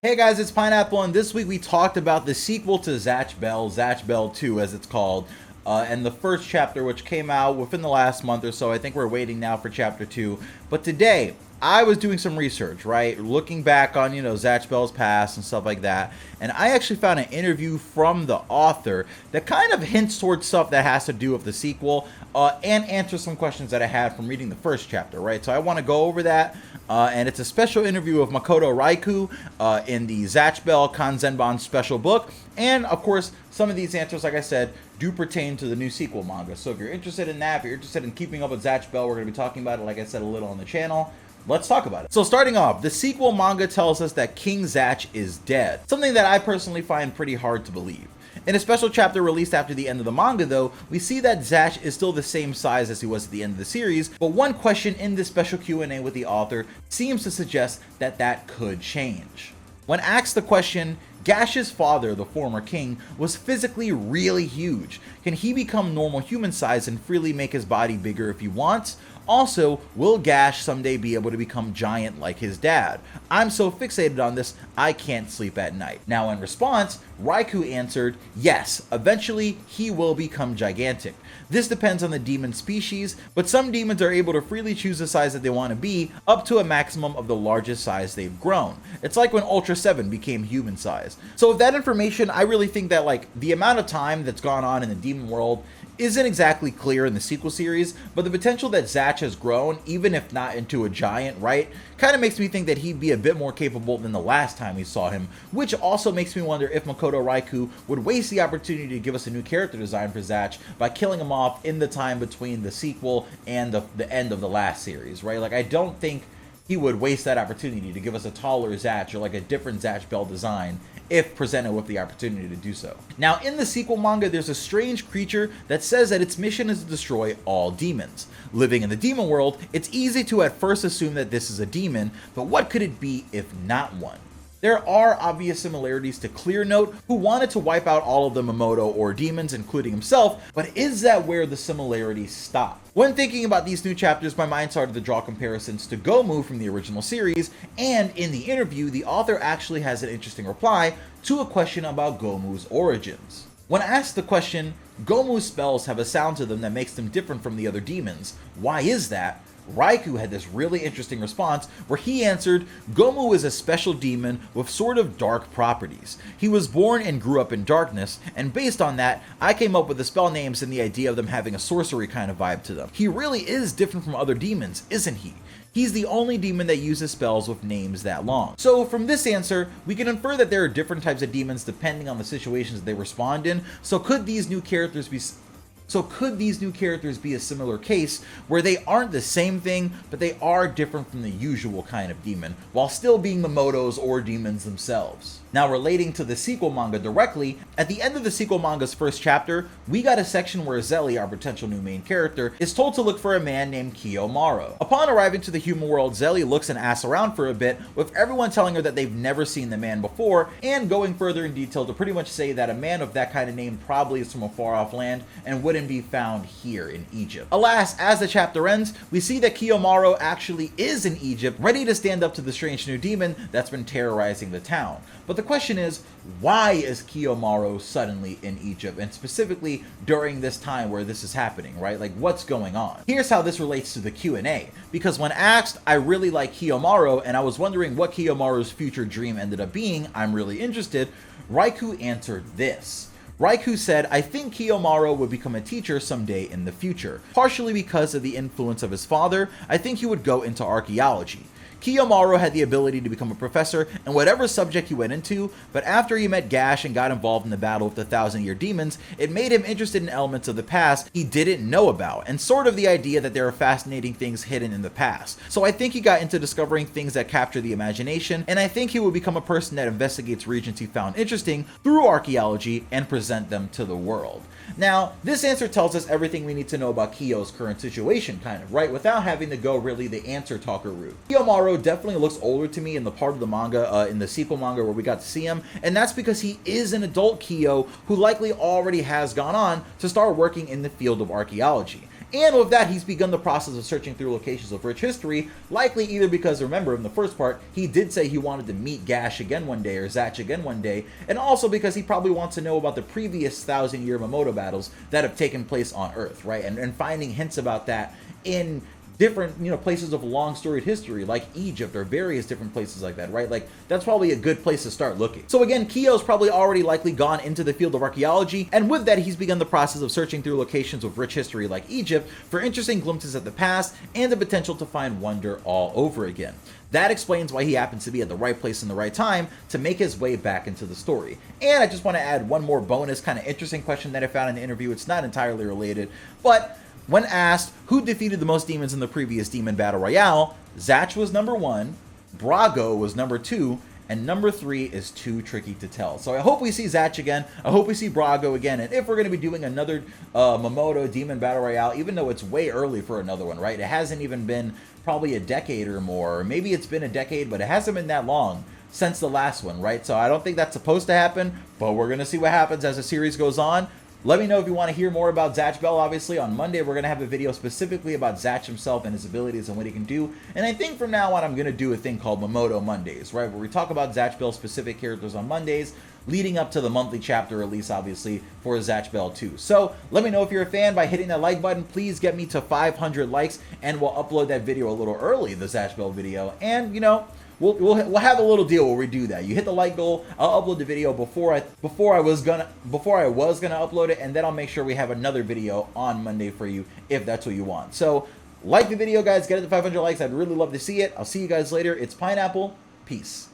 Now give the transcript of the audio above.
Hey guys, it's Pineapple, and this week we talked about the sequel to Zatch Bell 2 as it's called, and the first chapter, which came out within the last month or so. I think we're waiting now for chapter 2. But today, I was doing some research, right? Looking back on, Zatch Bell's past and stuff like that. And I actually found an interview from the author that kind of hints towards stuff that has to do with the sequel, and answers some questions that I had from reading the first chapter, right? So I want to go over that. And it's a special interview of Makoto Raiku in the Zatch Bell Kanzenban special book. And, of course, some of these answers, like I said, do pertain to the new sequel manga. So if you're interested in that, if you're interested in keeping up with Zatch Bell, we're going to be talking about it, like I said, a little on the channel. Let's talk about it. So starting off, the sequel manga tells us that King Zatch is dead, something that I personally find pretty hard to believe. In a special chapter released after the end of the manga, though, we see that Zatch is still the same size as he was at the end of the series, but one question in this special Q&A with the author seems to suggest that that could change. When asked the question, Gash's father, the former king, was physically really huge. Can he become normal human size and freely make his body bigger if he wants? Also, will Gash someday be able to become giant like his dad? I'm so fixated on this, I can't sleep at night. Now in response, Raiku answered, yes, eventually he will become gigantic. This depends on the demon species, but some demons are able to freely choose the size that they want to be, up to a maximum of the largest size they've grown. It's like when Ultra 7 became human size. So with that information, I really think that the amount of time that's gone on in the demon world isn't exactly clear in the sequel series, but the potential that Zatch has grown, even if not into a giant, right, kind of makes me think that he'd be a bit more capable than the last time we saw him, which also makes me wonder if Makoto Raiku would waste the opportunity to give us a new character design for Zatch by killing him off in the time between the sequel and the end of the last series, right? I don't think he would waste that opportunity to give us a taller Zatch or a different Zatch Bell design if presented with the opportunity to do so. Now, in the sequel manga, there's a strange creature that says that its mission is to destroy all demons. Living in the demon world, it's easy to at first assume that this is a demon, but what could it be if not one? There are obvious similarities to Clear Note, who wanted to wipe out all of the Mamoto or demons, including himself, but is that where the similarities stop? When thinking about these new chapters, my mind started to draw comparisons to Gomu from the original series, and in the interview, the author actually has an interesting reply to a question about Gomu's origins. When asked the question, Gomu's spells have a sound to them that makes them different from the other demons. Why is that? Raiku had this really interesting response where he answered, Gomu is a special demon with sort of dark properties. He was born and grew up in darkness, and based on that, I came up with the spell names and the idea of them having a sorcery kind of vibe to them. He really is different from other demons, isn't he? He's the only demon that uses spells with names that long. So from this answer, we can infer that there are different types of demons depending on the situations that they respond in. So could these new characters be a similar case where they aren't the same thing, but they are different from the usual kind of demon, while still being the Motos or demons themselves? Now, relating to the sequel manga directly, at the end of the sequel manga's first chapter, we got a section where Zelly, our potential new main character, is told to look for a man named Kiyomaro. Upon arriving to the human world, Zelly looks and asks around for a bit, with everyone telling her that they've never seen the man before, and going further in detail to pretty much say that a man of that kind of name probably is from a far-off land and wouldn't be found here in Egypt. Alas, as the chapter ends, we see that Kiyomaro actually is in Egypt, ready to stand up to the strange new demon that's been terrorizing the town. But the question is, why is Kiyomaro suddenly in Egypt, and specifically during this time where this is happening, right? What's going on? Here's how this relates to the Q&A, because when asked, I really like Kiyomaro, and I was wondering what Kiyomaro's future dream ended up being, I'm really interested, Raiku answered this. Raiku said, I think Kiyomaro would become a teacher someday in the future. Partially because of the influence of his father, I think he would go into archaeology. Kiyomaro had the ability to become a professor in whatever subject he went into, but after he met Gash and got involved in the battle with the Thousand-Year Demons, it made him interested in elements of the past he didn't know about, and sort of the idea that there are fascinating things hidden in the past. So I think he got into discovering things that capture the imagination, and I think he would become a person that investigates regions he found interesting through archaeology and present them to the world. Now, this answer tells us everything we need to know about Kiyo's current situation, kind of, right? Without having to go really the answer talker route. Kiyomaro definitely looks older to me in the part of the manga, in the sequel manga where we got to see him, and that's because he is an adult Kiyo who likely already has gone on to start working in the field of archaeology. And with that, he's begun the process of searching through locations of rich history, likely either because, remember, in the first part, he did say he wanted to meet Gash again one day, or Zatch again one day, and also because he probably wants to know about the previous 1,000-year Mamoto battles that have taken place on Earth, right? And finding hints about that in different, places of long storied history, like Egypt or various different places like that, right? Like, that's probably a good place to start looking. So again, Kiyo's probably already likely gone into the field of archaeology, and with that, he's begun the process of searching through locations with rich history like Egypt for interesting glimpses at the past and the potential to find wonder all over again. That explains why he happens to be at the right place in the right time to make his way back into the story. And I just want to add one more bonus kind of interesting question that I found in the interview. It's not entirely related, but when asked who defeated the most demons in the previous Demon Battle Royale, Zatch was number 1, Brago was number 2, and number 3 is too tricky to tell. So I hope we see Zatch again. I hope we see Brago again. And if we're going to be doing another Mamoto Demon Battle Royale, even though it's way early for another one, right? It hasn't even been probably a decade or more. Or maybe it's been a decade, but it hasn't been that long since the last one, right? So I don't think that's supposed to happen, but we're going to see what happens as the series goes on. Let me know if you want to hear more about Zatch Bell. Obviously, on Monday, we're going to have a video specifically about Zatch himself and his abilities and what he can do. And I think from now on, I'm going to do a thing called Mamoto Mondays, right? Where we talk about Zatch Bell specific characters on Mondays, leading up to the monthly chapter release, obviously, for Zatch Bell 2. So let me know if you're a fan by hitting that like button. Please get me to 500 likes, and we'll upload that video a little early, the Zatch Bell video. And, We'll have a little deal where we do that. You hit the like goal, I'll upload the video before I was gonna upload it, and then I'll make sure we have another video on Monday for you if that's what you want. So like the video, guys, get it to 500 likes. I'd really love to see it. I'll see you guys later. It's Pineapple. Peace.